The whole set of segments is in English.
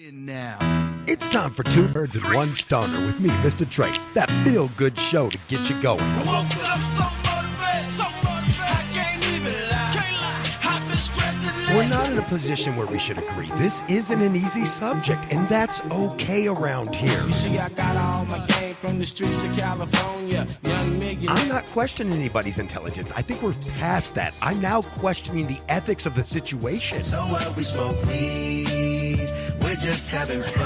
Now, it's time for Two Birds and One Stoner with me, MistaTre, that feel-good show to get you going. I woke up so motivated, I can't even lie. I've been stressing. We're not in a position where we should agree. This isn't an easy subject, and that's okay around here. You see, I got all my game from the streets of California. Young nigga. I'm not questioning anybody's intelligence. I think we're past that. I'm now questioning the ethics of the situation. So what, we smoke weed, we're just having fun.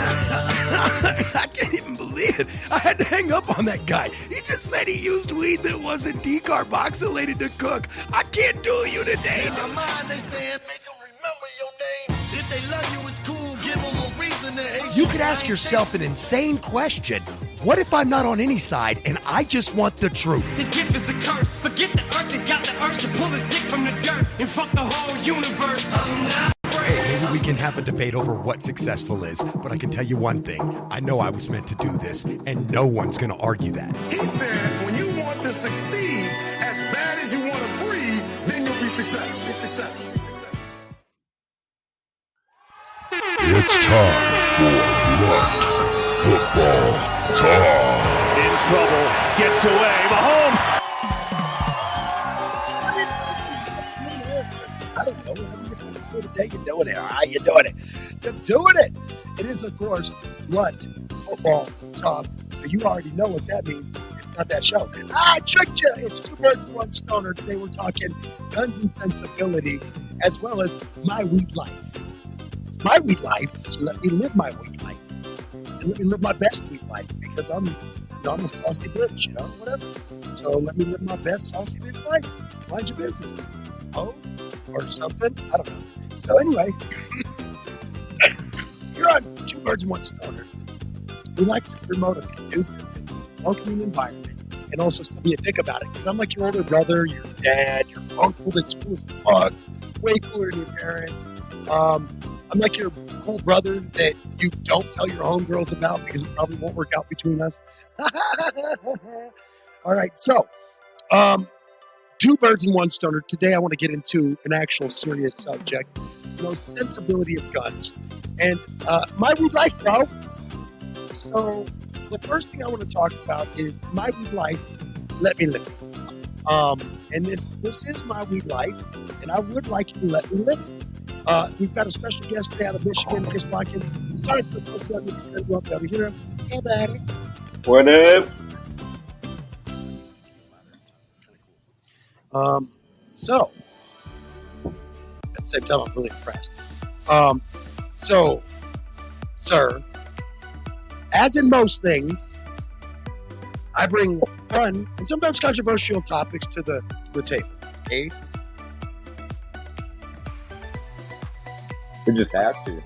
I can't even believe it. I had to hang up on that guy. He just said he used weed that wasn't decarboxylated to cook. I can't do you today. In my mind, they saying, make them remember your name. If they love you, it's cool. Give them a reason to hate You could ask yourself an insane question. What if I'm not on any side and I just want the truth? His gift is a curse. Forget the earth, he's got the urge to pull his dick from the dirt and fuck the whole universe. I'm not afraid. Maybe we can have a debate over what successful is, but I can tell you one thing. I know I was meant to do this, and no one's going to argue that. He said, when you want to succeed as bad as you want to breathe, then you'll be successful. Successful. It's time for Blood Football Talk. In trouble, gets away, Mahomes. I don't know. Today you're doing it. All right, you're doing it. You're doing it. It is, of course, Blood Football Talk. So you already know what that means. It's not that show. I tricked you. It's Two Birds and One Stoner. Today we're talking guns and sensibility, as well as my weed life. It's my weed life, so let me live my weed life. And let me live my best weed life, because I'm a saucy bitch, whatever. So let me live my best saucy bitch life. Mind your business. Pose or something. I don't know. So anyway, you're on Two Birds and One Stoner. We like to promote a conducive, welcoming environment, and also still be a dick about it. Because I'm like your older brother, your dad, your uncle that's cool as fuck, way cooler than your parents. I'm like your cool brother that you don't tell your homegirls about because it probably won't work out between us. All right, so Two Birds and One Stoner. Today I want to get into an actual serious subject, sensibility of guns. And my weed life, bro. So the first thing I want to talk about is my weed life, let me live it. And this is my weed life, and I would like you to let me live it. We've got a special guest today out of Michigan, Chris Watkins. Sorry for the folks on this go up over here. Hey, buddy. What up? So, at the same time, I'm really impressed. So, sir, as in most things, I bring fun and sometimes controversial topics to the table. Okay? You just have to.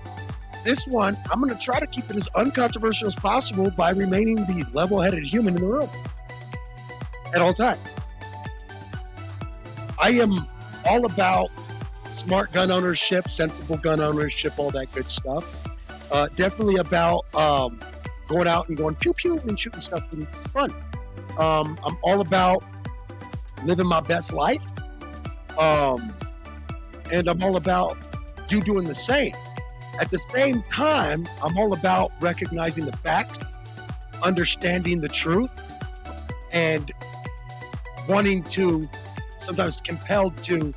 This one, I'm going to try to keep it as uncontroversial as possible by remaining the level-headed human in the room at all times. I am all about smart gun ownership, sensible gun ownership, all that good stuff. Definitely about going out and going pew-pew and shooting stuff, and it's fun. I'm all about living my best life, and I'm all about you doing the same. At the same time, I'm all about recognizing the facts, understanding the truth, and wanting to, sometimes compelled to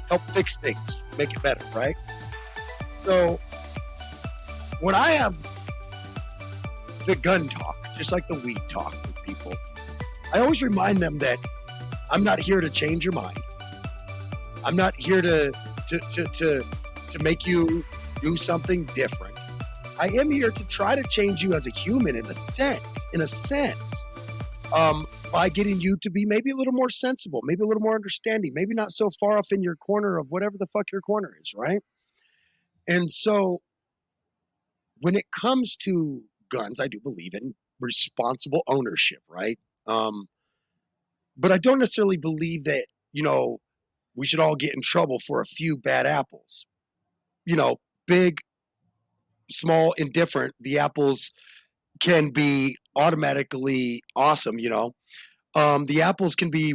help fix things, make it better, right? So when I have the gun talk, just like the weed talk with people, I always remind them that I'm not here to change your mind. I'm not here to make you do something different. I am here to try to change you as a human in a sense, by getting you to be maybe a little more sensible, maybe a little more understanding, maybe not so far off in your corner of whatever the fuck your corner is, right? And so when it comes to guns, I do believe in responsible ownership, right? But I don't necessarily believe that, we should all get in trouble for a few bad apples. Big, small, indifferent, the apples can be automatically awesome, The apples can be,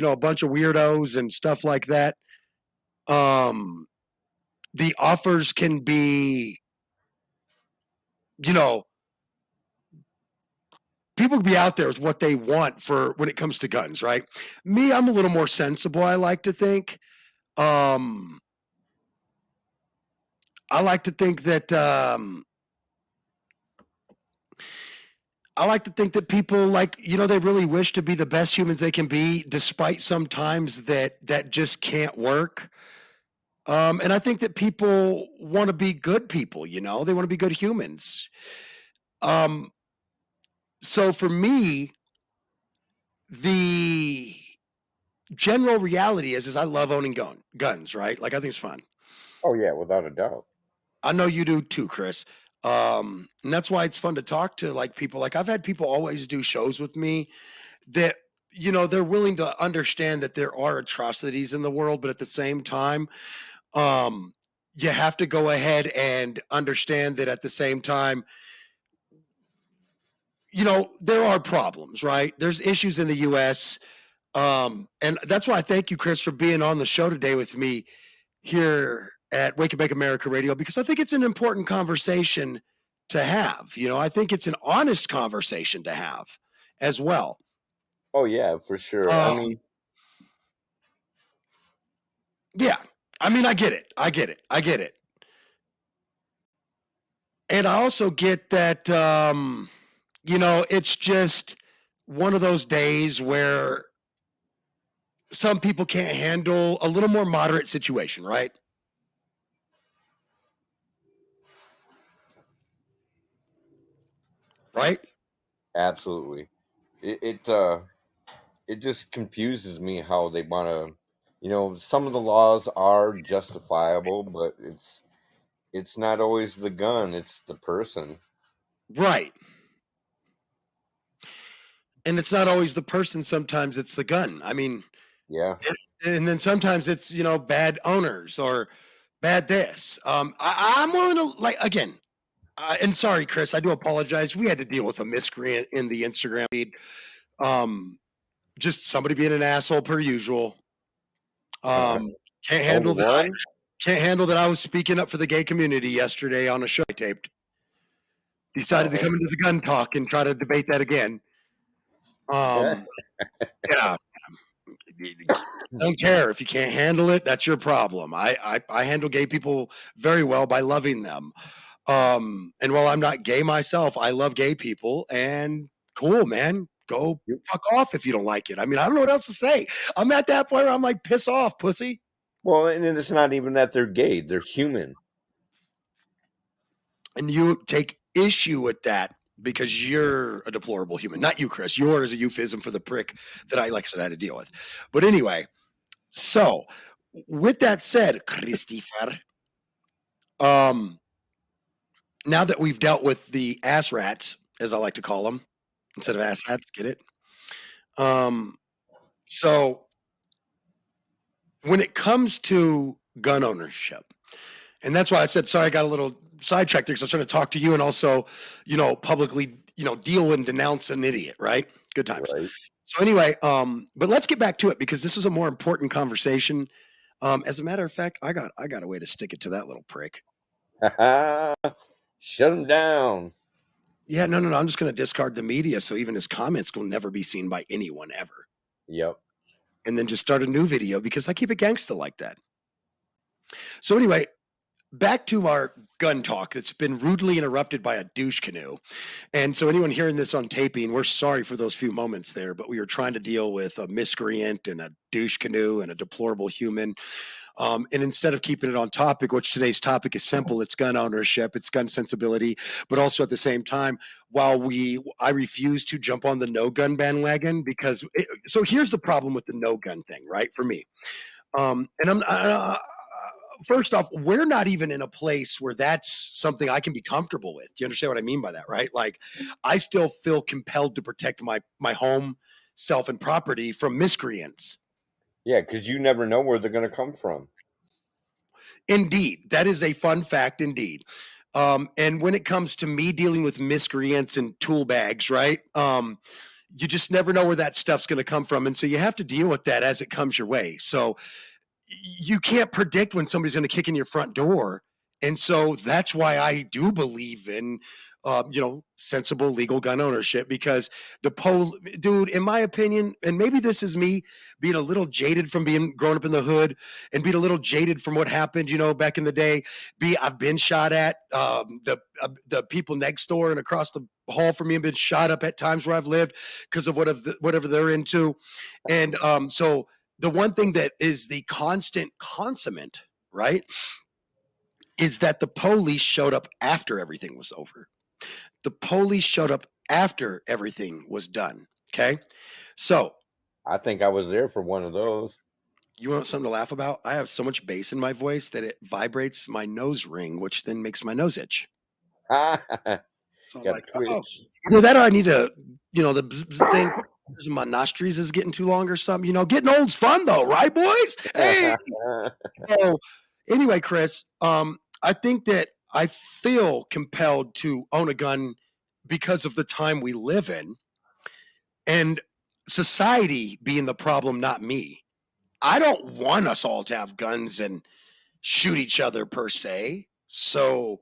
a bunch of weirdos and stuff like that. The offers can be you know, people can be out there with what they want for when it comes to guns, right? Me, I'm a little more sensible, I like to think. Um, I like to think that people they really wish to be the best humans they can be, despite sometimes that just can't work. And I think that people want to be good people, they want to be good humans. Um, so for me, the general reality is I love owning guns, right? Like I think it's fun. Oh yeah, without a doubt. I know you do too, Chris. And that's why it's fun to talk to people. Like I've had people always do shows with me that they're willing to understand that there are atrocities in the world, but at the same time, um, you have to go ahead and understand that at the same time, there are problems, right? There's issues in the US. And that's why I thank you, Chris, for being on the show today with me here at Wake and Bake America Radio, because I think it's an important conversation to have. I think it's an honest conversation to have as well. Oh yeah, for sure. I Um, mean, yeah. I mean, I get it. I get it. I get it. And I also get that, it's just one of those days where some people can't handle a little more moderate situation, right? Right? absolutely. It just confuses me how they want to. Some of the laws are justifiable, but it's not always the gun; it's the person. Right. And it's not always the person, sometimes it's the gun. I mean, Yeah. and then sometimes it's, bad owners or bad this. I'm willing to, like, again, and sorry, Chris, I do apologize. We had to deal with a miscreant in the Instagram feed. Um, just somebody being an asshole per usual. Can't Only handle that. one. Can't handle that I was speaking up for the gay community yesterday on a show I taped. Decided to Oh, come into the gun talk and try to debate that again. hey. Um, yeah, don't care if you can't handle it. That's your problem. I handle gay people very well by loving them. And while I'm not gay myself, I love gay people. And cool, man. Go fuck off if you don't like it. I mean, I don't know what else to say. I'm at that point where I'm like, piss off, pussy. Well, and it's not even that they're gay; they're human. And you take issue with that because you're a deplorable human. Not you, Chris. Yours is a euphemism for the prick that I, like I said, had to deal with. But anyway, so with that said, Christopher, um, now that we've dealt with the ass rats, as I like to call them, instead of ass hats, get it? Um, so when it comes to gun ownership, and that's why I said, sorry, I got a little sidetracked there because I was trying to talk to you and also, publicly, deal and denounce an idiot, right? Good times. Right. So anyway, but let's get back to it because this is a more important conversation. As a matter of fact, I got a way to stick it to that little prick. Shut them down. Yeah, no. I'm just going to discard the media so even his comments will never be seen by anyone ever. Yep. And then just start a new video because I keep it gangsta like that. So anyway, back to our gun talk that's been rudely interrupted by a douche canoe. And so anyone hearing this on taping, we're sorry for those few moments there, but we were trying to deal with a miscreant and a douche canoe and a deplorable human. And instead of keeping it on topic, which today's topic is simple, it's gun ownership, it's gun sensibility, but also at the same time, I refuse to jump on the no gun bandwagon because so here's the problem with the no gun thing, right? For me. And first off, we're not even in a place where that's something I can be comfortable with. Do you understand what I mean by that, right? Like I still feel compelled to protect my home, self, and property from miscreants. Yeah, because you never know where they're going to come from. Indeed. That is a fun fact indeed. And when it comes to me dealing with miscreants and tool bags, right? You just never know where that stuff's going to come from. And so you have to deal with that as it comes your way. So you can't predict when somebody's going to kick in your front door. And so that's why I do believe in sensible legal gun ownership, because dude, in my opinion, and maybe this is me being a little jaded from being grown up in the hood and being a little jaded from what happened, back in the day. I've been shot at. The people next door and across the hall from me have been shot up at times where I've lived because of whatever they're into. And so the one thing that is the constant consummate, right, is that the police showed up after everything was over. The police showed up after everything was done. Okay. So I think I was there for one of those. you want something to laugh about? I have so much bass in my voice that it vibrates my nose ring, which then makes my nose itch. So I'm Got like, twitch. either that or I need to, the thing in my nostrils is getting too long or something. Getting old's fun though, right, boys? Hey. So anyway, Chris, I think that I feel compelled to own a gun because of the time we live in and society being the problem, not me. I don't want us all to have guns and shoot each other per se. So,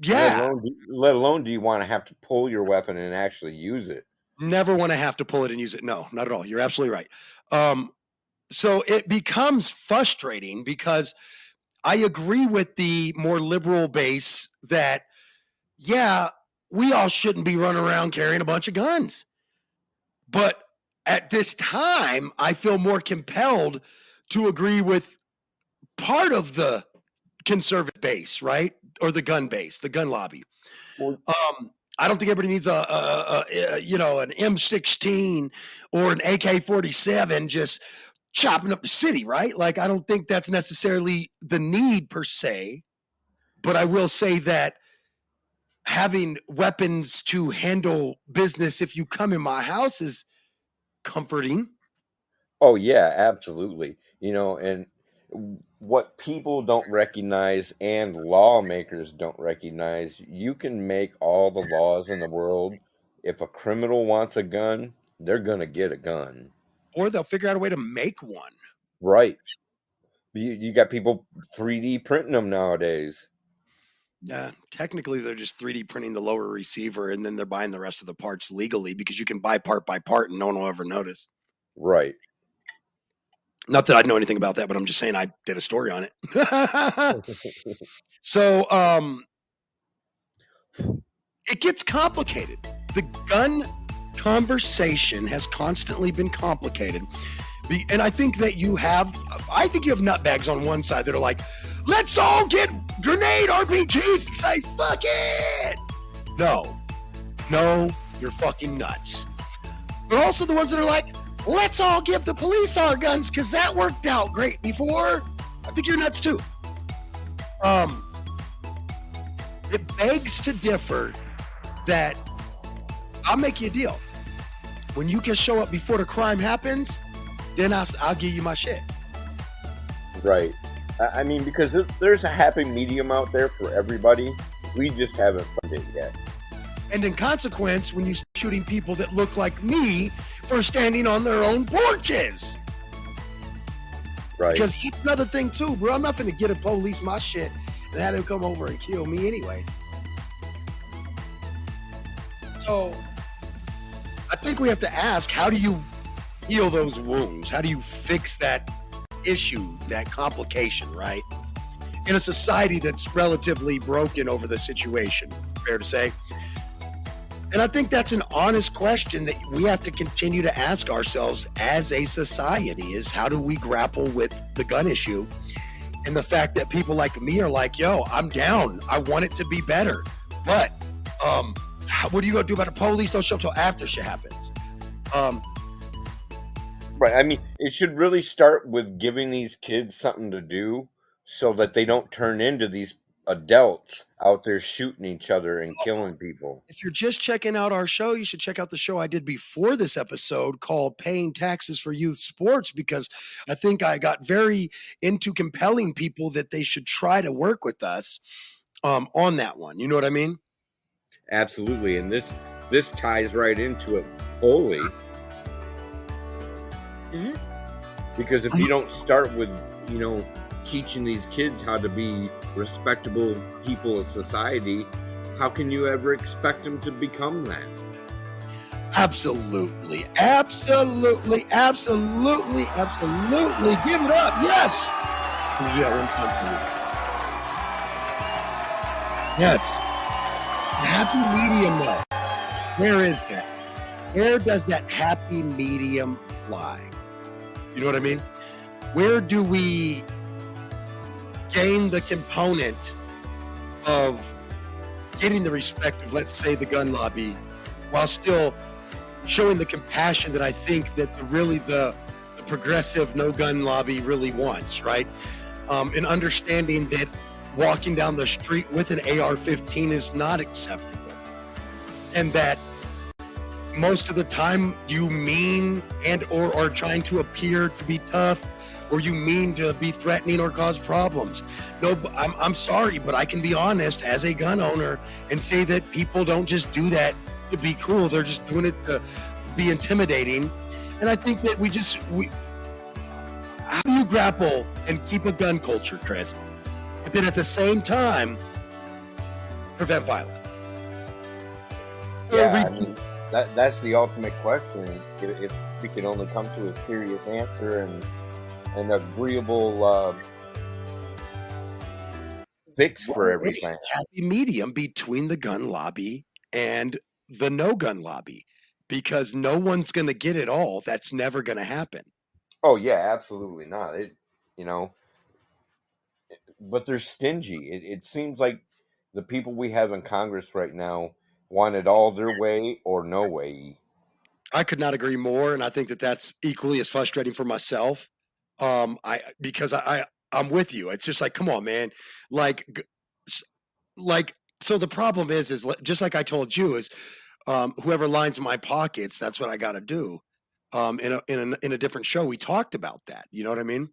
yeah, Let alone do you want to have to pull your weapon and actually use it? never want to have to pull it and use it. No, not at all. You're absolutely right. So it becomes frustrating because I agree with the more liberal base that, yeah, we all shouldn't be running around carrying a bunch of guns. But at this time, I feel more compelled to agree with part of the conservative base, right? Or the gun base, the gun lobby. Well, I don't think everybody needs an M16 or an AK-47 just chopping up the city, right? Like, I don't think that's necessarily the need per se, but I will say that having weapons to handle business if you come in my house is comforting. oh yeah, absolutely. And what people don't recognize and lawmakers don't recognize, you can make all the laws in the world. If a criminal wants a gun, they're going to get a gun. Or they'll figure out a way to make one. Right. You got people 3D printing them nowadays. Yeah, technically they're just 3D printing the lower receiver and then they're buying the rest of the parts legally because you can buy part by part and no one will ever notice. Right. Not that I know anything about that, but I'm just saying I did a story on it. So it gets complicated. The gun conversation has constantly been complicated. And I think that you have nutbags on one side that are like, let's all get grenade RPGs and say, fuck it. No, you're fucking nuts. But also the ones that are like, let's all give the police our guns because that worked out great before. I think you're nuts too. It begs to differ that I'll make you a deal. When you can show up before the crime happens, then I'll give you my shit. Right. I mean, because there's a happy medium out there for everybody. We just haven't found it yet. And in consequence, when you start shooting people that look like me for standing on their own porches. Right. Because that's another thing too, bro. I'm not going to get a police my shit and have them come over and kill me anyway. So I think we have to ask, how do you heal those wounds? How do you fix that issue, that complication, right? In a society that's relatively broken over the situation, fair to say. And I think that's an honest question that we have to continue to ask ourselves as a society, is how do we grapple with the gun issue and the fact that people like me are like, yo, I'm down. I want it to be better. But what are you going to do about the police? Don't show up till after shit happens. Right. I mean, it should really start with giving these kids something to do so that they don't turn into these adults out there shooting each other and killing people. If you're just checking out our show, you should check out the show I did before this episode called Paying Taxes for Youth Sports, because I think I got very into compelling people that they should try to work with us on that one. You know what I mean? Absolutely. And this ties right into it wholly. Mm-hmm. Because if you don't start with, teaching these kids how to be respectable people in society, how can you ever expect them to become that? Absolutely. Absolutely. Absolutely. Absolutely. Give it up. Yes. Can you do that one time for me? Yes. The happy medium, though. Where is that? Where does that happy medium lie? You know what I mean? Where do we gain the component of getting the respect of, let's say, the gun lobby, while still showing the compassion that I think that the progressive no gun lobby really wants, right? And understanding that walking down the street with an AR-15 is not acceptable, and that most of the time you mean and or are trying to appear to be tough, or you mean to be threatening or cause problems. No, I'm sorry, but I can be honest as a gun owner and say that people don't just do that to be cool. They're just doing it to be intimidating. And I think that how do you grapple and keep a gun culture, Chris, but then at the same time prevent violence? Yeah, I mean, that's the ultimate question. If we can only come to a serious answer and an agreeable fix for everything. Happy medium between the gun lobby and the no gun lobby, because no one's going to get it all. That's never going to happen. Oh yeah, absolutely not. But they're stingy. It seems like the people we have in Congress right now want it all their way or no way. I could not agree more, and I think that that's equally as frustrating for myself. Because I'm with you. It's just like, come on, man. Like, so the problem is just like I told you, is whoever lines my pockets, that's what I got to do. In a different show, we talked about that. You know what I mean?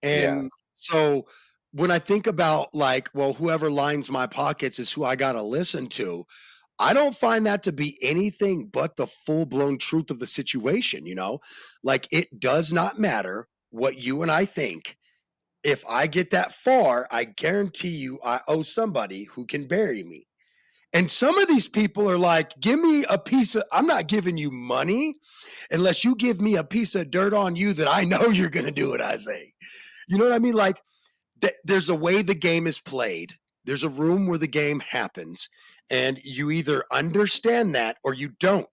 Yeah. And so when I think about, like, well, whoever lines my pockets is who I got to listen to, I don't find that to be anything but the full blown truth of the situation. Like, it does not matter what you and I think. If I get that far, I guarantee you I owe somebody who can bury me. And some of these people are like, give me a piece of, I'm not giving you money unless you give me a piece of dirt on you that I know you're going to do what I say. You know what I mean? Like, there's a way the game is played. There's a room where the game happens, and you either understand that or you don't.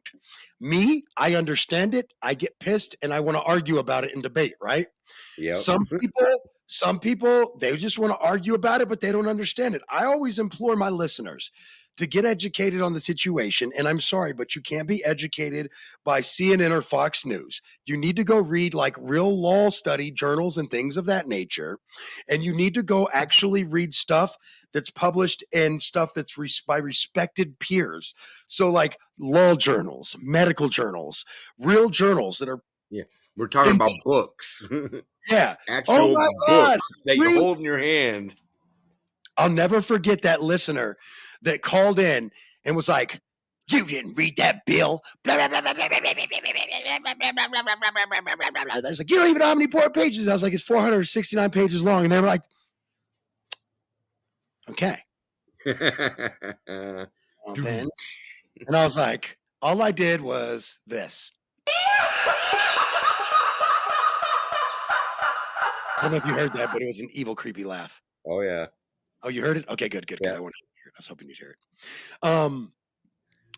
Me, I understand it. I get pissed and I want to argue about it and debate, right? Yeah. Some people, they just want to argue about it, but they don't understand it. I always implore my listeners to get educated on the situation. And I'm sorry, but you can't be educated by CNN or Fox News. You need to go read like real law study journals and things of that nature. And you need to go actually read stuff that's published and stuff that's by respected peers. So like law journals, medical journals, real journals that are, Yeah. We're talking about books. yeah. Actual my God. books that you hold in your hand. I'll never forget that listener that called in and was like, you didn't read that bill. I was like, you don't even know how many pages. I was like, it's 469 pages long. And they were like, okay. Well, then. And I was like, all I did was this. I don't know if you heard that, but it was an evil, creepy laugh. Oh yeah. Oh, you heard it? Okay, good. Yeah. I wanted to hear it. I was hoping you'd hear it.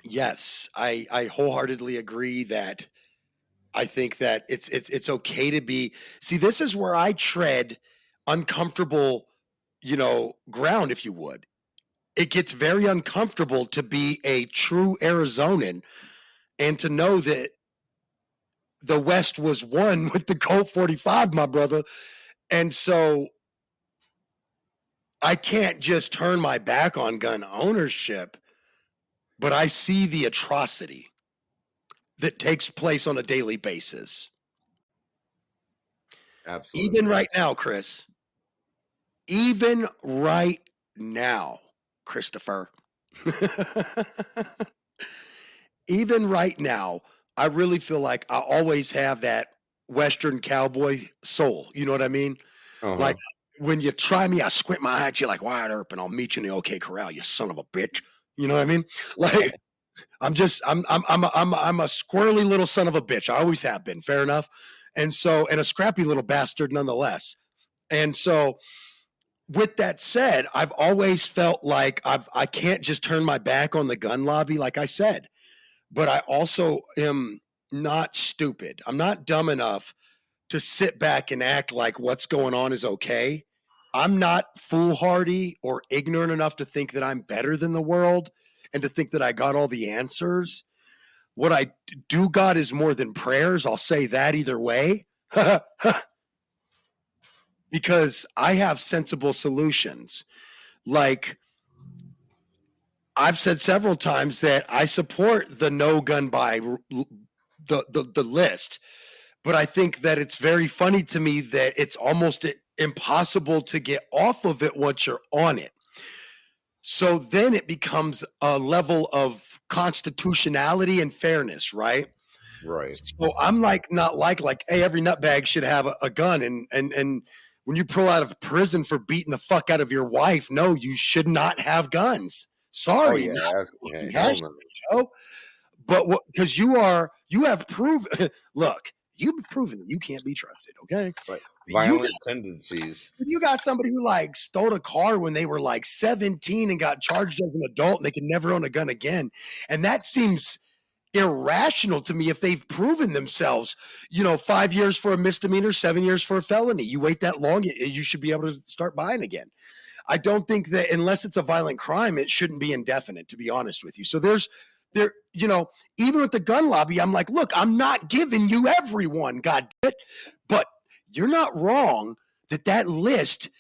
Yes, I wholeheartedly agree that I think that it's okay to be. See, this is where I tread uncomfortable, ground, if you would. It gets very uncomfortable to be a true Arizonan and to know that the West was won with the Colt 45, my brother. And so I can't just turn my back on gun ownership, but I see the atrocity that takes place on a daily basis. Absolutely. Even right now, Chris. Even right now, Christopher. Even right now, I really feel like I always have that Western cowboy soul. You know what I mean? Uh-huh. Like, when you try me, I squint my eye at you like Wyatt Earp, and I'll meet you in the OK Corral, you son of a bitch. You know what I mean? Like I'm a squirrely little son of a bitch. I always have been. Fair enough. And a scrappy little bastard nonetheless. And so, with that said, I've always felt like I can't just turn my back on the gun lobby, like I said, but I also am not stupid. I'm not dumb enough to sit back and act like what's going on is okay. I'm not foolhardy or ignorant enough to think that I'm better than the world and to think that I got all the answers. What I do got is more than prayers. I'll say that either way. Because I have sensible solutions. Like I've said several times that I support the no gun buy the list, but I think that it's very funny to me that it's almost impossible to get off of it once you're on it. So then it becomes a level of constitutionality and fairness, right? Right. So I'm not like, hey, every nutbag should have a gun, and when you pull out of prison for beating the fuck out of your wife, no, you should not have guns. Oh Sorry, yeah. not Yeah, fucking hell hash, no. yo. But because you have proven, look, you've proven that you can't be trusted. Okay, Right. you Violent tendencies. you got somebody who like stole a car when they were like 17 and got charged as an adult, and they could never own a gun again, and that seems irrational to me if they've proven themselves, 5 years for a misdemeanor, 7 years for a felony. You wait that long, you should be able to start buying again. I don't think that unless it's a violent crime, it shouldn't be indefinite, to be honest with you. So even with the gun lobby, I'm like, look, I'm not giving you everyone, God damn it. But you're not wrong that list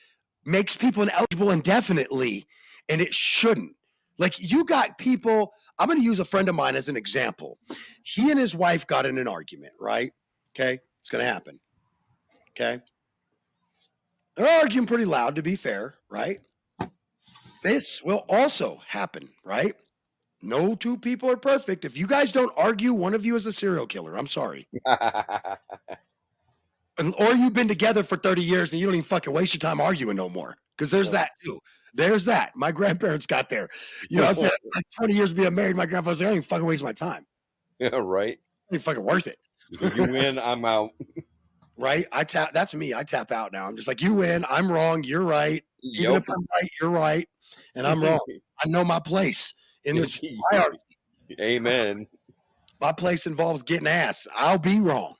makes people ineligible indefinitely, and it shouldn't. Like you got people, I'm going to use a friend of mine as an example. He and his wife got in an argument, right? Okay. It's going to happen. Okay. They're arguing pretty loud, to be fair, right? This will also happen, right? No two people are perfect. If you guys don't argue, one of you is a serial killer. I'm sorry. Or you've been together for 30 years and you don't even fucking waste your time arguing no more. Because there's that too. There's that. My grandparents got there. I said, like 20 years being married, my grandfather said, I don't even fucking waste my time. Yeah, right. It ain't fucking worth it. You win, I'm out. Right? That's me. I tap out now. I'm just like, you win, I'm wrong, you're right. Even if I'm right, you're right. And I'm wrong. I know my place in this hierarchy. Amen. My place involves getting ass. I'll be wrong.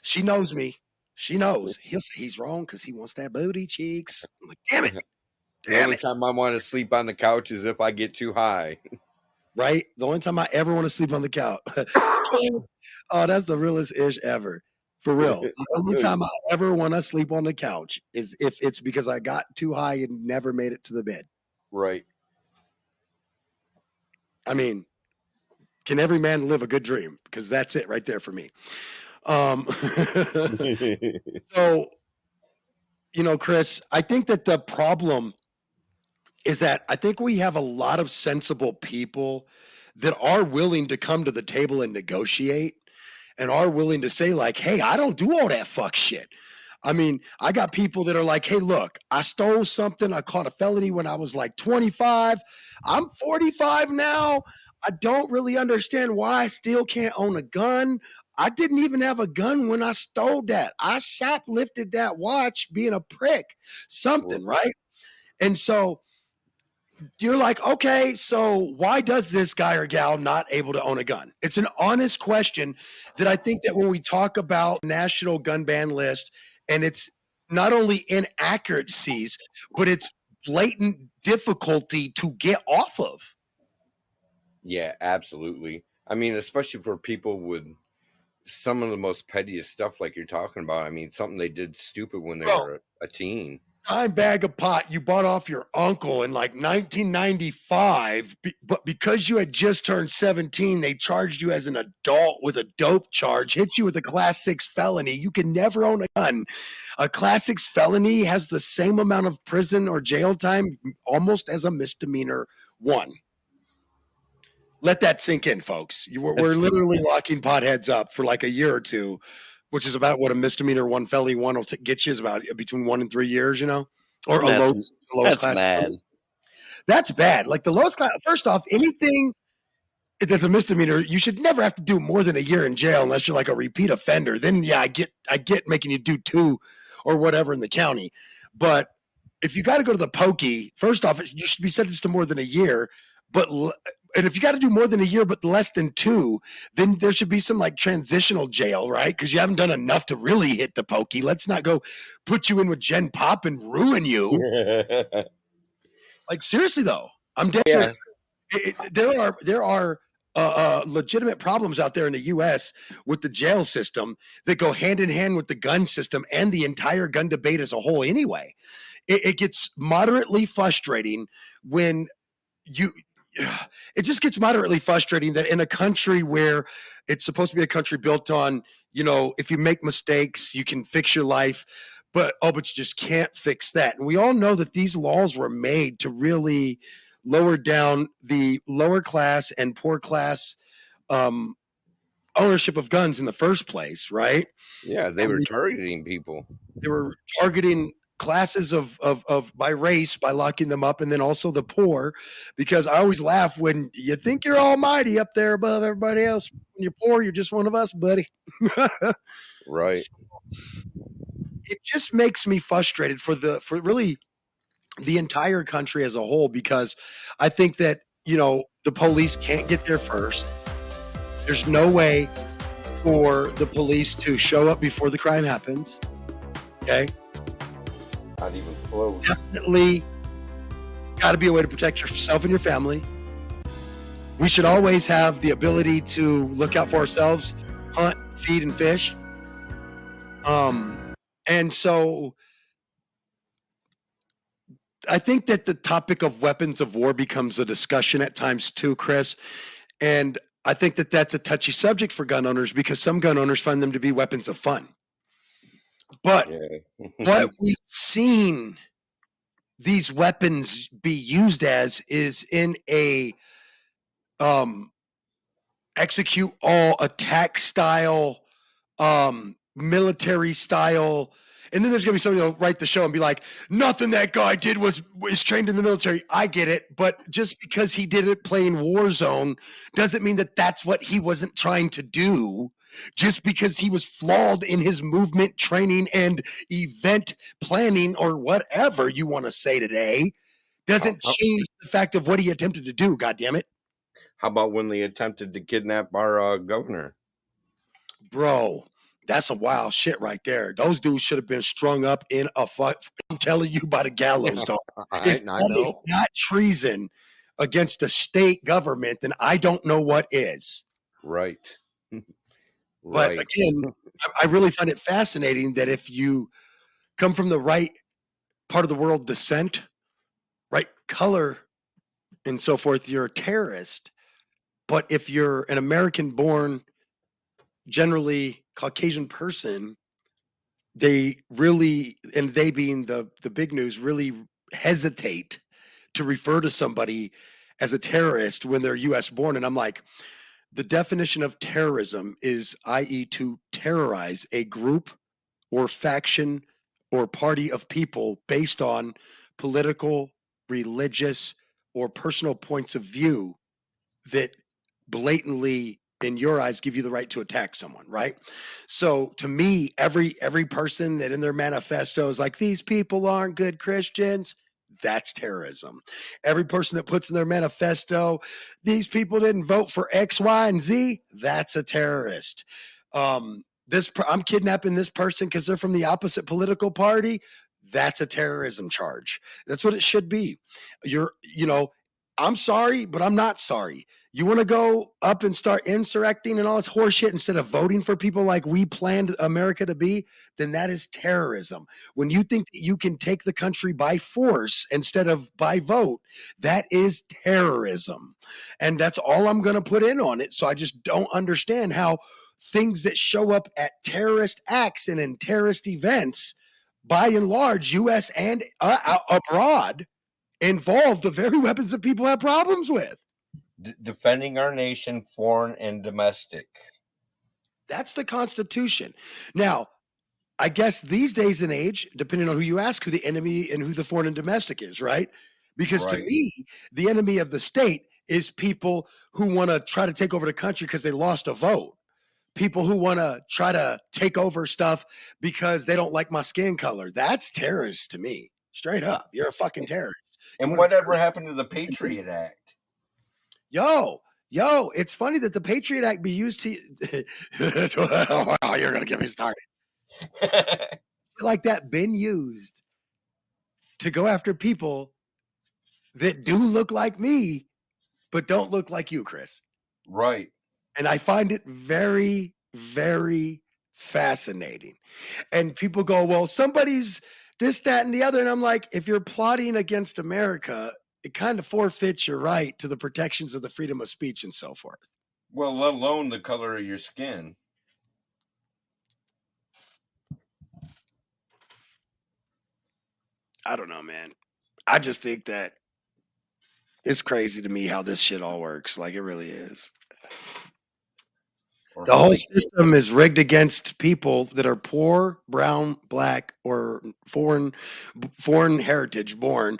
She knows me. She knows. He'll say he's wrong because he wants that booty cheeks. I'm like, damn it. The only time I want to sleep on the couch is if I get too high. Right? The only time I ever want to sleep on the couch. Oh, that's the realest ish ever. For real. The only time I ever want to sleep on the couch is if it's because I got too high and never made it to the bed. Right. I mean, can every man live a good dream? Because that's it right there for me. So, Chris, I think that the problem is that I think we have a lot of sensible people that are willing to come to the table and negotiate and are willing to say like, hey, I don't do all that fuck shit. I mean, I got people that are like, hey, look, I stole something. I caught a felony when I was like 25. I'm 45 now. I don't really understand why I still can't own a gun. I didn't even have a gun when I stole that. I shoplifted that watch being a prick, something, right? And so you're like, okay, so why does this guy or gal not able to own a gun? It's an honest question that I think that when we talk about national gun ban list, and it's not only inaccuracies, but it's blatant difficulty to get off of. Yeah, absolutely. I mean, especially for people with some of the most pettiest stuff like you're talking about. I mean, something they did stupid when they were a teen. Dime bag of pot you bought off your uncle in like 1995, but because you had just turned 17, they charged you as an adult with a dope charge, hit you with a class 6 felony. You can never own a gun. A class 6 felony has the same amount of prison or jail time almost as a misdemeanor 1. Let that sink in, folks. We're literally locking potheads up for like a year or two, which is about what a misdemeanor 1 felony 1 will get you, is about between 1 and 3 years, or a low That's class. mad. That's bad. Like the lowest class, first off, anything that's a misdemeanor, you should never have to do more than a year in jail unless you're like a repeat offender. Then yeah, I get making you do 2 or whatever in the county. But if you got to go to the pokey, first off, you should be sentenced to more than a year. And if you got to do more than a year but less than 2, then there should be some like transitional jail, right? Because you haven't done enough to really hit the pokey. Let's not go put you in with Gen Pop and ruin you. Like seriously though, I'm dead serious. There are legitimate problems out there in the U.S. with the jail system that go hand in hand with the gun system and the entire gun debate as a whole. Anyway, it gets moderately frustrating when you. It just gets moderately frustrating that in a country where it's supposed to be a country built on, if you make mistakes, you can fix your life, but you just can't fix that. And we all know that these laws were made to really lower down the lower class and poor class ownership of guns in the first place, right? Yeah, they were targeting people. They were targeting classes of by race by locking them up, and then also the poor, because I always laugh when you think you're almighty up there above everybody else. When you're poor, you're just one of us, buddy. Right. It just makes me frustrated for really the entire country as a whole, because I think that, the police can't get there first. There's no way for the police to show up before the crime happens. Okay. Not even close. Definitely got to be a way to protect yourself and your family. We should always have the ability to look out for ourselves, hunt, feed, and fish. And so I think that the topic of weapons of war becomes a discussion at times too, Chris. And I think that that's a touchy subject for gun owners, because some gun owners find them to be weapons of fun. But what we've seen these weapons be used as is in a execute all attack style, military style. And then there's gonna be somebody that'll write the show and be like, nothing that guy did was trained in the military. I get it, but just because he did it playing Warzone doesn't mean that that's what he wasn't trying to do. Just because he was flawed in his movement training and event planning, or whatever you want to say today, doesn't change the fact of what he attempted to do. God damn it! How about when they attempted to kidnap our governor? Bro, that's some wild shit right there. Those dudes should have been strung up in a fight. I'm telling you, by the gallows, dog. If that is not treason against the state government, then I don't know what is. Right. But again, I really find it fascinating that if you come from the right part of the world descent, right color, and so forth, you're a terrorist. But if you're an American-born, generally Caucasian person, they really, and they being the big news, really hesitate to refer to somebody as a terrorist when they're US born. And I'm like, the definition of terrorism is, i.e., to terrorize a group or faction or party of people based on political, religious, or personal points of view that blatantly, in your eyes, give you the right to attack someone, right? So to me, every person that in their manifesto is like, these people aren't good Christians, that's terrorism. Every person that puts in their manifesto, these people didn't vote for X, Y, and Z, that's a terrorist. I'm kidnapping this person because they're from the opposite political party, that's a terrorism charge. That's what it should be. I'm sorry, but I'm not sorry. You want to go up and start insurrecting and all this horseshit instead of voting for people like we planned America to be, then that is terrorism. When you think that you can take the country by force instead of by vote, that is terrorism. And that's all I'm going to put in on it. So I just don't understand how things that show up at terrorist acts and in terrorist events, by and large, U.S. and abroad, involve the very weapons that people have problems with. Defending our nation, foreign and domestic. That's the Constitution. Now, I guess these days and age, depending on who you ask, who the enemy and who the foreign and domestic is, right? Because to Right. me, the enemy of the state is people who want to try to take over the country because they lost a vote. People who want to try to take over stuff because they don't like my skin color. That's terrorist to me. Straight up. You're a fucking terrorist. You And want to whatever happened to the Patriot Act? Yo, it's funny that the Patriot Act be used to oh, you're gonna get me started. Like that been used to go after people that do look like me, but don't look like you, Chris. Right. And I find it very, very fascinating. And people go, well, somebody's this, that, and the other. And I'm like, if you're plotting against America, it kind of forfeits your right to the protections of the freedom of speech and so forth. Well, let alone the color of your skin. I don't know, man. I just think that it's crazy to me how this shit all works. Like it really is. Or The whole fake it. system is rigged against people that are poor, brown, black, or foreign heritage born,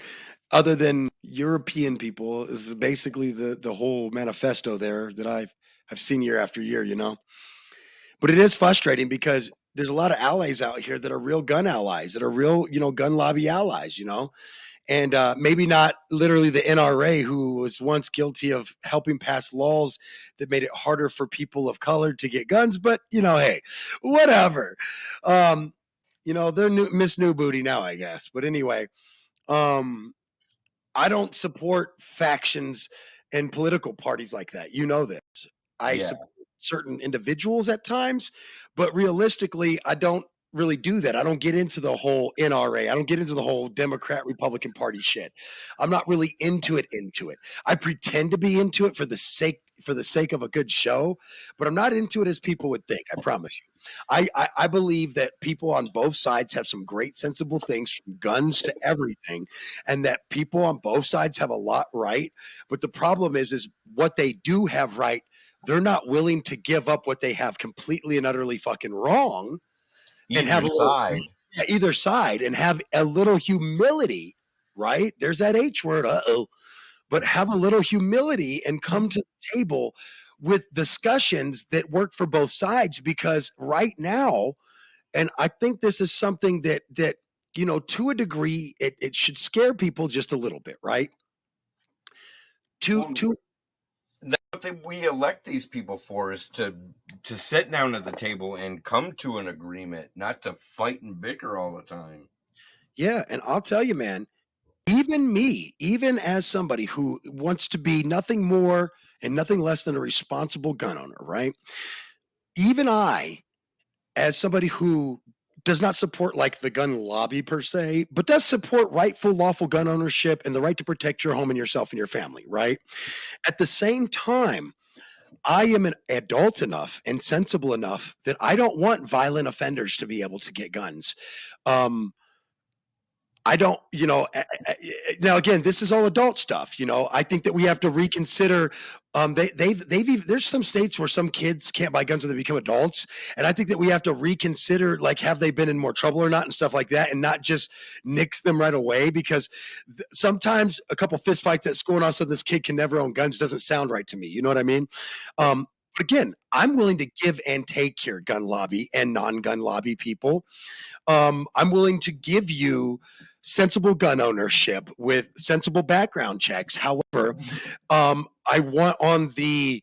other than European people. Is basically the whole manifesto there that I've seen year after year, you know. But it is frustrating because there's a lot of allies out here that are real gun allies, that are real, gun lobby allies, and maybe not literally the NRA, who was once guilty of helping pass laws that made it harder for people of color to get guns. But hey, whatever. They're Miss New Booty now, I guess. But anyway, I don't support factions and political parties like that. You know this. I Yeah. support certain individuals at times, but realistically, I don't really do that. I don't get into the whole NRA. I don't get into the whole Democrat Republican Party shit. I'm not really into it. I pretend to be into it for the sake of a good show, but I'm not into it as people would think. I promise you. I believe that people on both sides have some great sensible things, from guns to everything, and that people on both sides have a lot right. But the problem is what they do have right, they're not willing to give up what they have completely and utterly fucking wrong. And have either side, and have a little humility, right? There's that H word, but have a little humility and come to the table with discussions that work for both sides. Because right now, and I think this is something that to a degree, it should scare people just a little bit, right? That's what we elect these people for, is to sit down at the table and come to an agreement, not to fight and bicker all the time. Yeah, and I'll tell you, man, even me, even as somebody who wants to be nothing more and nothing less than a responsible gun owner, right? Even I, as somebody who does not support like the gun lobby per se, but does support rightful, lawful gun ownership and the right to protect your home and yourself and your family, right? At the same time, I am an adult enough and sensible enough that I don't want violent offenders to be able to get guns. I don't, now again, this is all adult stuff. I think that we have to reconsider. There's some states where some kids can't buy guns when they become adults. And I think that we have to reconsider, like, have they been in more trouble or not and stuff like that, and not just nix them right away, because sometimes a couple fist fights at school and all of a sudden this kid can never own guns doesn't sound right to me. You know what I mean? But again, I'm willing to give and take here, gun lobby and non-gun lobby people. I'm willing to give you sensible gun ownership with sensible background checks. However, I want on the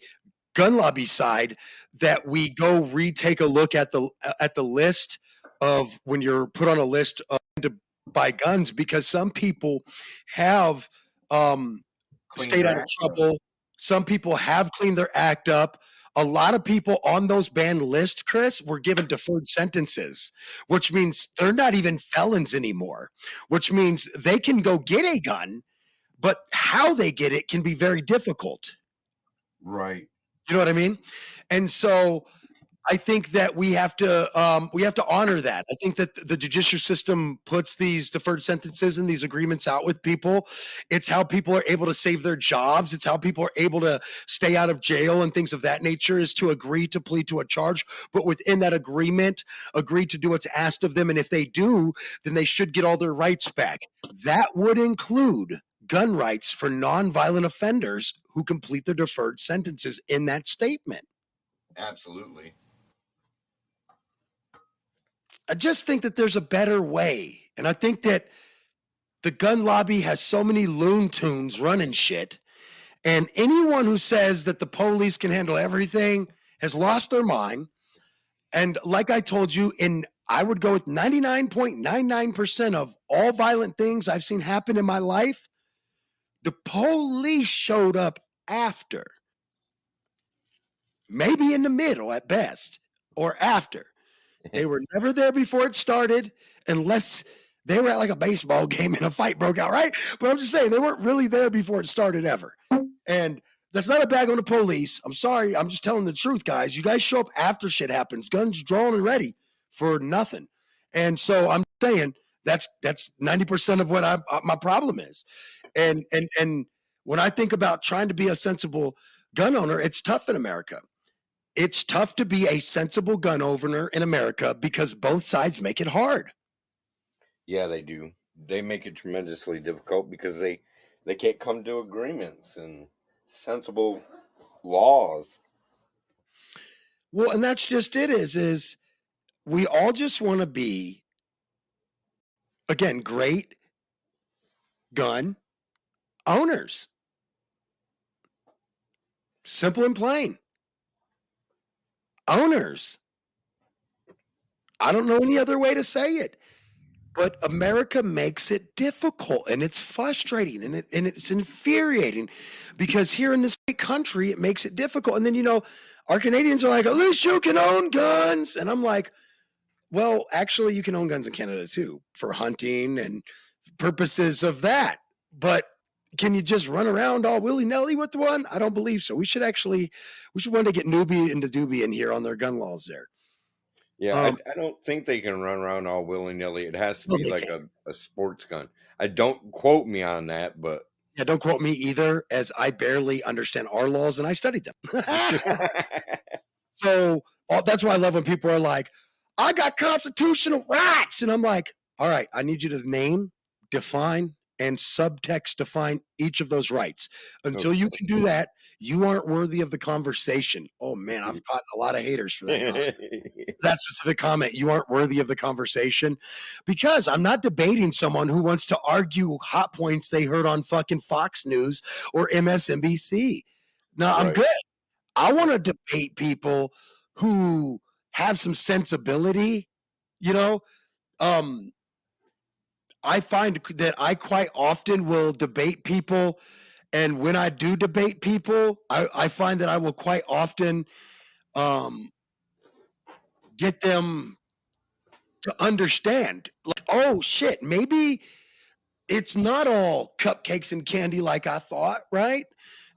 gun lobby side that we go retake a look at the list of when you're put on a list to buy guns, because some people have stayed out of trouble. Some people have cleaned their act up. A lot of people on those banned lists, Chris, were given deferred sentences, which means they're not even felons anymore, which means they can go get a gun, but how they get it can be very difficult. Right. You know what I mean? And so I think that we have to honor that. I think that the judicial system puts these deferred sentences and these agreements out with people. It's how people are able to save their jobs. It's how people are able to stay out of jail and things of that nature, is to agree to plead to a charge, but within that agreement, agree to do what's asked of them. And if they do, then they should get all their rights back. That would include gun rights for nonviolent offenders who complete their deferred sentences in that statement. Absolutely. I just think that there's a better way. And I think that the gun lobby has so many loon tunes running shit. And anyone who says that the police can handle everything has lost their mind. And like I told you, I would go with 99.99% of all violent things I've seen happen in my life. The police showed up after, maybe in the middle at best, or after. They were never there before it started, unless they were at like a baseball game and a fight broke out, right? But I'm just saying, they weren't really there before it started ever. And that's not a bag on the police. I'm sorry. I'm just telling the truth, guys. You guys show up after shit happens, guns drawn and ready for nothing. And so I'm saying that's 90% of what my problem is. And when I think about trying to be a sensible gun owner, it's tough in America. It's tough to be a sensible gun owner in America because both sides make it hard. Yeah, they do. They make it tremendously difficult because they can't come to agreements and sensible laws. Well, and that's just it is we all just want to be, again, great gun owners. Simple and plain. Owners. I don't know any other way to say it. But America makes it difficult, and it's frustrating, and it's infuriating, because here in this great country, it makes it difficult. And then, our Canadians are like, at least you can own guns. And I'm like, well, actually, you can own guns in Canada too, for hunting and purposes of that. But can you just run around all willy-nilly with one? I don't believe so. We should want to get Newbie into Doobie in here on their gun laws there. Yeah, I don't think they can run around all willy-nilly. It has to be like a sports gun. I don't quote me on that, but yeah, don't quote me either, as I barely understand our laws and I studied them. So that's why I love when people are like, I got constitutional rights. And I'm like, all right, I need you to name, define, and subtext define each of those rights. Until you can do that, you aren't worthy of the conversation. Oh man, I've gotten a lot of haters for that. That specific comment, you aren't worthy of the conversation, because I'm not debating someone who wants to argue hot points they heard on fucking Fox News or MSNBC. No, I'm good. I want to debate people who have some sensibility, I find that I quite often will debate people, and when I do debate people, I find that I will quite often get them to understand, like, oh shit, maybe it's not all cupcakes and candy like I thought, right?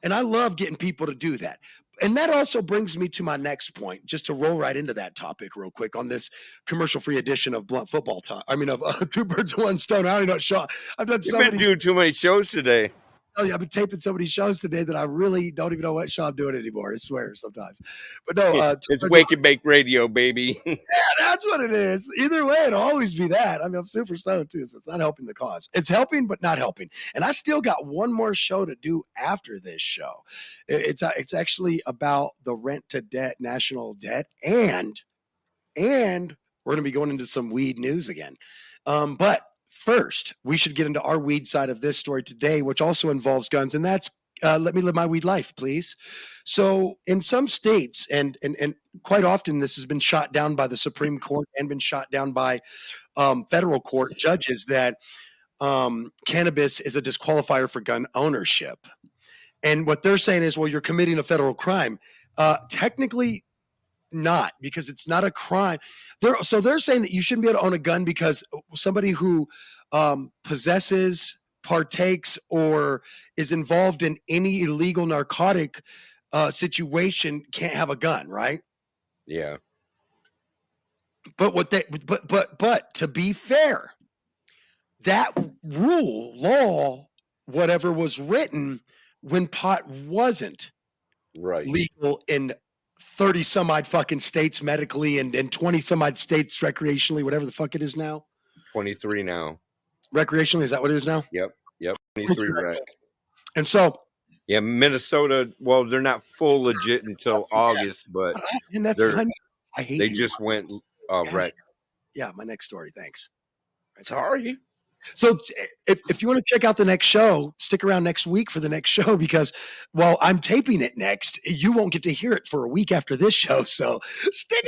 And I love getting people to do that. And that also brings me to my next point, just to roll right into that topic real quick on this commercial-free edition of Blunt Football Talk. I mean, of Two Birds with One Stone. I don't even know, Sean. I've done so You've been doing too many shows today. Oh yeah, I've been taping so many shows today that I really don't even know what show I'm doing anymore. I swear sometimes. But no, it's Wake and Bake Radio, baby. Yeah, that's what it is. Either way, it'll always be that. I mean, I'm super stoned too, so it's not helping the cause. It's helping, but not helping. And I still got one more show to do after this show. It's actually about the rent to debt, national debt, and we're going to be going into some weed news again. But first, we should get into our weed side of this story today, which also involves guns, and that's let me live my weed life, please. So in some states, and quite often this has been shot down by the Supreme Court and been shot down by federal court judges, that cannabis is a disqualifier for gun ownership. And what they're saying is, well, you're committing a federal crime. Technically not, because it's not a crime. They're saying that you shouldn't be able to own a gun because somebody who possesses, partakes, or is involved in any illegal narcotic situation can't have a gun, right? Yeah. But to be fair, that law, whatever, was written when pot wasn't legal in 30 some odd fucking states medically, and 20 some odd states recreationally, whatever the fuck it is now. 23 now. Recreationally, is that what it is now? Yep. 23 rec. And so, Yeah, Minnesota. Well, they're not full legit until August, but and that's they're I hate they you. just went rec. Yeah, my next story. Thanks. Sorry. So if you want to check out the next show, stick around next week for the next show, because while I'm taping it next, you won't get to hear it for a week after this show. So stick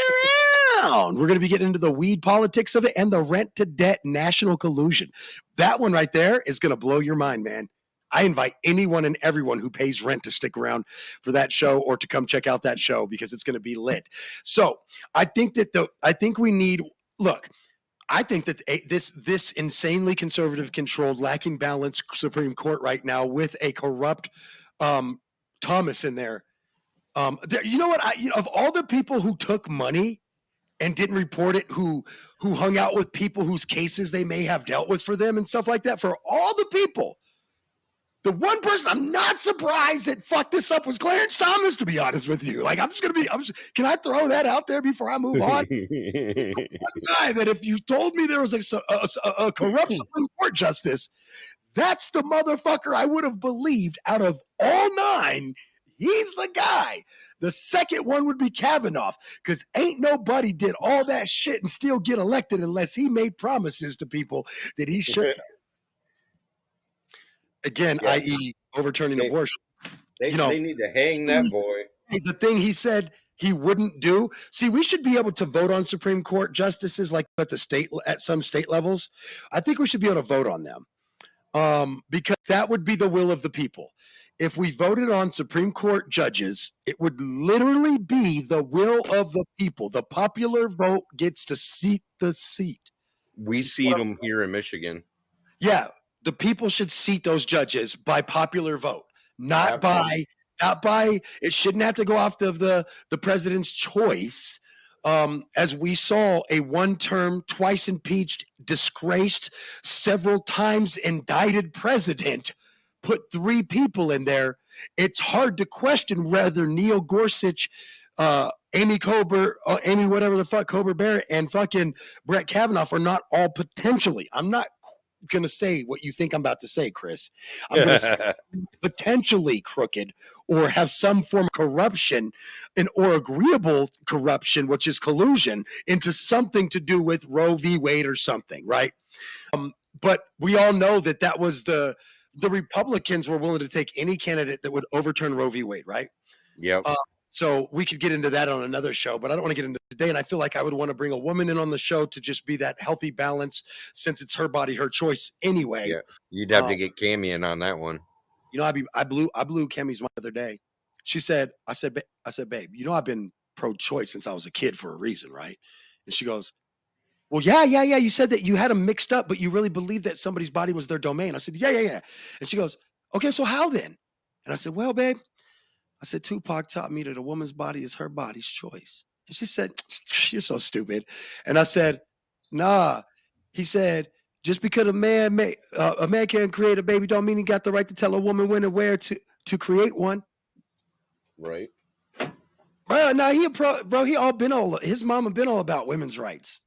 around. We're going to be getting into the weed politics of it and the rent to debt national collusion. That one right there is going to blow your mind, man. I invite anyone and everyone who pays rent to stick around for that show or to come check out that show, because it's going to be lit. So I think we need, look, I think that this insanely conservative controlled, lacking balance Supreme Court right now, with a corrupt Thomas in there. You know what? Of all the people who took money and didn't report it, who hung out with people whose cases they may have dealt with for them and stuff like that, for all the people, the one person I'm not surprised that fucked this up was Clarence Thomas, to be honest with you. Like, can I throw that out there before I move on? He's the one guy that if you told me there was a corrupt Supreme Court justice, that's the motherfucker I would have believed out of all nine. He's the guy. The second one would be Kavanaugh, because ain't nobody did all that shit and still get elected unless he made promises to people that he should. Again, yeah. I.e. overturning abortion. They need to hang that boy. The thing he said he wouldn't do. See, we should be able to vote on Supreme Court justices like at some state levels. I think we should be able to vote on them, because that would be the will of the people. If we voted on Supreme Court judges, it would literally be the will of the people. The popular vote gets to seat the seat. We seat them here in Michigan. Yeah, the people should seat those judges by popular vote, not by. It shouldn't have to go off of the president's choice. As we saw, a one-term, twice impeached, disgraced, several times indicted president put 3 people in there. It's hard to question whether Neil Gorsuch, Amy whatever the fuck, Cober Barrett, and fucking Brett Kavanaugh are not all potentially. I'm not going to say what you think I'm about to say, Chris. I'm going to say potentially crooked or have some form of corruption or agreeable corruption, which is collusion, into something to do with Roe v. Wade or something, right? But we all know that was the Republicans were willing to take any candidate that would overturn Roe v. Wade, right? Yep. So we could get into that on another show, but I don't want to get into it today. And I feel like I would want to bring a woman in on the show to just be that healthy balance, since it's her body, her choice anyway. Yeah, you'd have to get Cammy in on that one. You know, I blew Cammy's mind the other day. She said, I said, babe, you know, I've been pro-choice since I was a kid for a reason, right? And she goes, well, yeah. You said that you had them mixed up, but you really believed that somebody's body was their domain. I said, yeah. And she goes, okay, so how then? And I said, well, babe, I said, Tupac taught me that a woman's body is her body's choice. And she said, you're so stupid. And I said, nah. He said, just because a man can't create a baby don't mean he got the right to tell a woman when and where to create one. Right. Bro, nah, his mama been all about women's rights.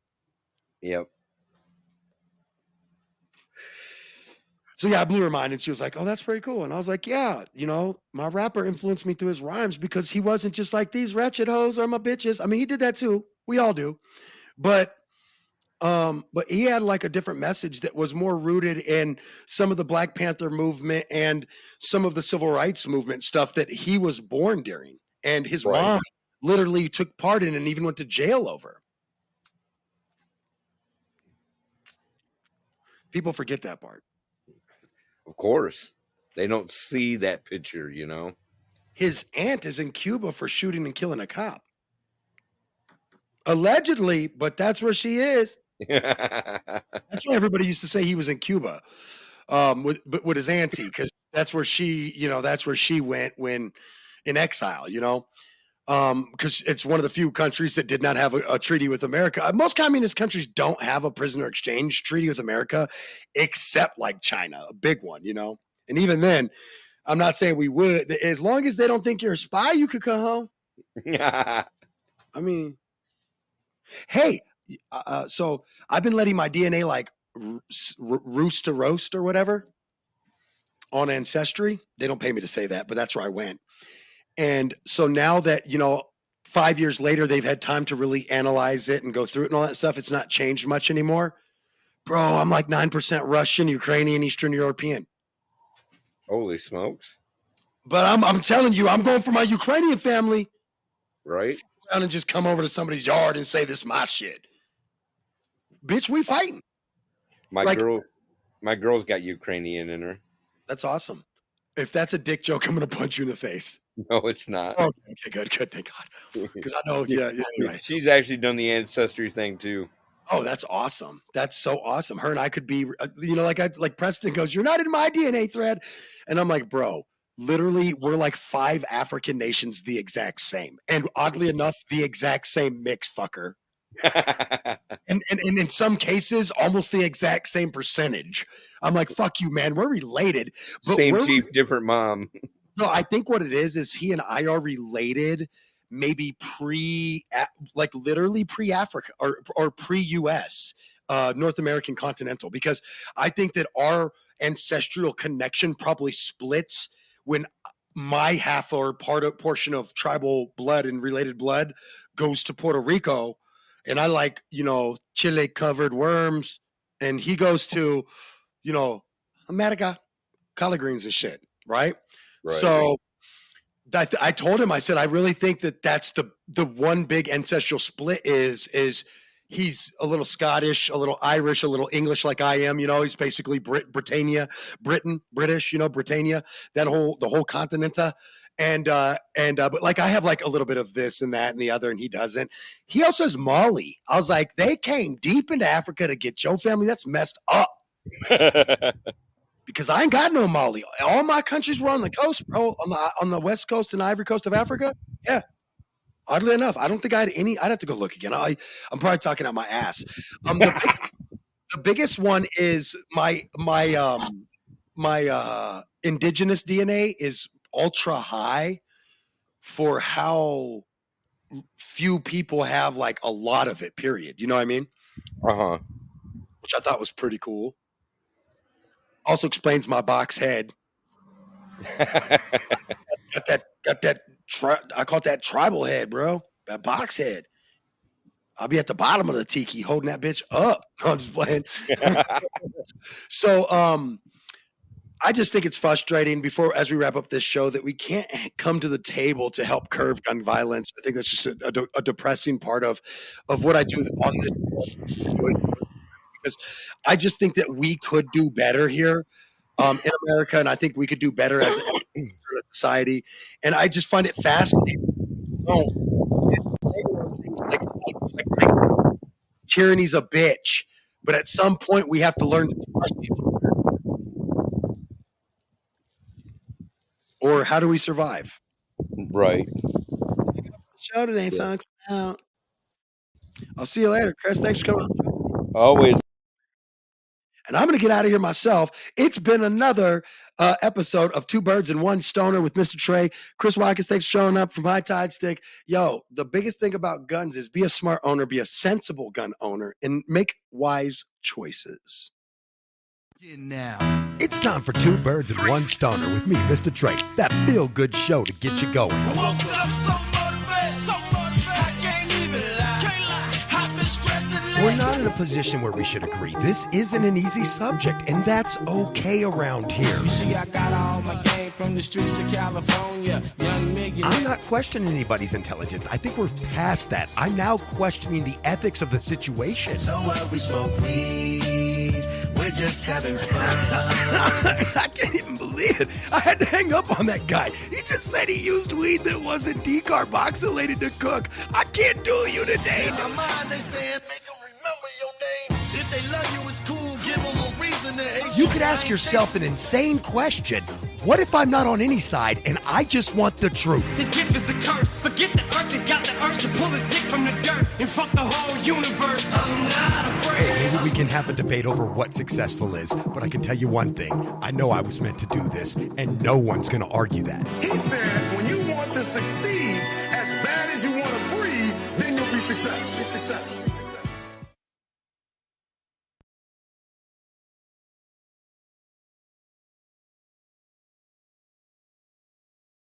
Yep. So yeah, I blew her mind, and she was like, oh, that's pretty cool. And I was like, yeah, you know, my rapper influenced me through his rhymes, because he wasn't just like, these wretched hoes are my bitches. I mean, he did that too. We all do. But he had like a different message that was more rooted in some of the Black Panther movement and some of the civil rights movement stuff that he was born during. And his mom literally took part in and even went to jail over. People forget that part. Of course. They don't see that picture, you know. His aunt is in Cuba for shooting and killing a cop. Allegedly, but that's where she is. That's why everybody used to say he was in Cuba with his auntie, because that's where she went when in exile, you know. Because it's one of the few countries that did not have a treaty with America. Most communist countries don't have a prisoner exchange treaty with America, except like China, a big one, you know. And even then, I'm not saying we would. As long as they don't think you're a spy, you could come home. I mean, hey, so I've been letting my DNA like roost to roast or whatever. on Ancestry. They don't pay me to say that, but that's where I went. And so now that, 5 years later, they've had time to really analyze it and go through it and all that stuff. It's not changed much anymore. Bro, I'm like 9% Russian, Ukrainian, Eastern European. Holy smokes. But I'm telling you, I'm going for my Ukrainian family. Right? Down and just come over to somebody's yard and say, this is my shit. Bitch, we fighting. My girl's got Ukrainian in her. That's awesome. If that's a dick joke, I'm going to punch you in the face. No, it's not. Oh, okay, good, thank God. Because I know, anyway. She's actually done the Ancestry thing too. Oh, that's awesome. That's so awesome. Her and I could be, like Preston goes, you're not in my DNA thread. And I'm like, bro, literally, we're like 5 African nations the exact same. And oddly enough, the exact same mix, fucker. and in some cases, almost the exact same percentage. I'm like, fuck you, man. We're related. But same chief, different mom. No, I think what it is he and I are related maybe literally pre-Africa or pre-US, North American continental, because I think that our ancestral connection probably splits when my half or portion of tribal blood and related blood goes to Puerto Rico, and I like, Chile covered worms, and he goes to, America, collard greens and shit, right? So I told him, I said, I really think that that's the one big ancestral split is he's a little Scottish, a little Irish, a little English like I am. He's basically British, Britannia, the whole continent. But like I have like a little bit of this and that and the other, and he doesn't. He also has Mali. I was like, they came deep into Africa to get your family. That's messed up. Because I ain't got no Mali. All my countries were on the coast, bro, on the west coast and Ivory Coast of Africa. Yeah. Oddly enough, I don't think I had any. I'd have to go look again. I'm probably talking out my ass. The biggest one is my indigenous DNA is ultra high for how few people have like a lot of it, period. You know what I mean? Uh-huh. Which I thought was pretty cool. Also explains my box head. got that I call it that tribal head, bro. That box head. I'll be at the bottom of the tiki holding that bitch up. I'm just playing. So I just think it's frustrating as we wrap up this show that we can't come to the table to help curb gun violence. I think that's just a depressing part of what I do on this. Because I just think that we could do better here in America, and I think we could do better as a society. And I just find it fascinating. Like tyranny's a bitch, but at some point we have to learn to trust each other. Or how do we survive? Right. Show today, folks. Out. I'll see you later, Chris. Thanks for coming on. Always. And I'm going to get out of here myself. It's been another episode of Two Birds and One Stoner with MistaTre. Chris Watkins, thanks for showing up from High Tide Stick. Yo, the biggest thing about guns is be a smart owner, be a sensible gun owner, and make wise choices. Now, it's time for Two Birds and One Stoner with me, MistaTre. That feel-good show to get you going. I woke up so motivated, I can't even lie. I've been stressing. We're not in a position where we should agree. This isn't an easy subject, and that's okay around here. You see, I got all my game from the streets of California. Young nigga. I'm not questioning anybody's intelligence. I think we're past that. I'm now questioning the ethics of the situation. So what, we smoke weed, we're just having fun. I can't even believe it. I had to hang up on that guy. He just said he used weed that wasn't decarboxylated to cook. I can't do you today. In my mind, they saying, make them remember your name. If they love you, it's cool. Give them a reason to hate You could ask yourself an insane question. What if I'm not on any side and I just want the truth? His gift is a curse. Forget the earth, he's got the urge to pull his dick from the dirt and fuck the whole universe. I'm not afraid. Maybe we can have a debate over what successful is, but I can tell you one thing. I know I was meant to do this, and no one's going to argue that. He said, when you want to succeed as bad as you want to breathe, then you'll be successful.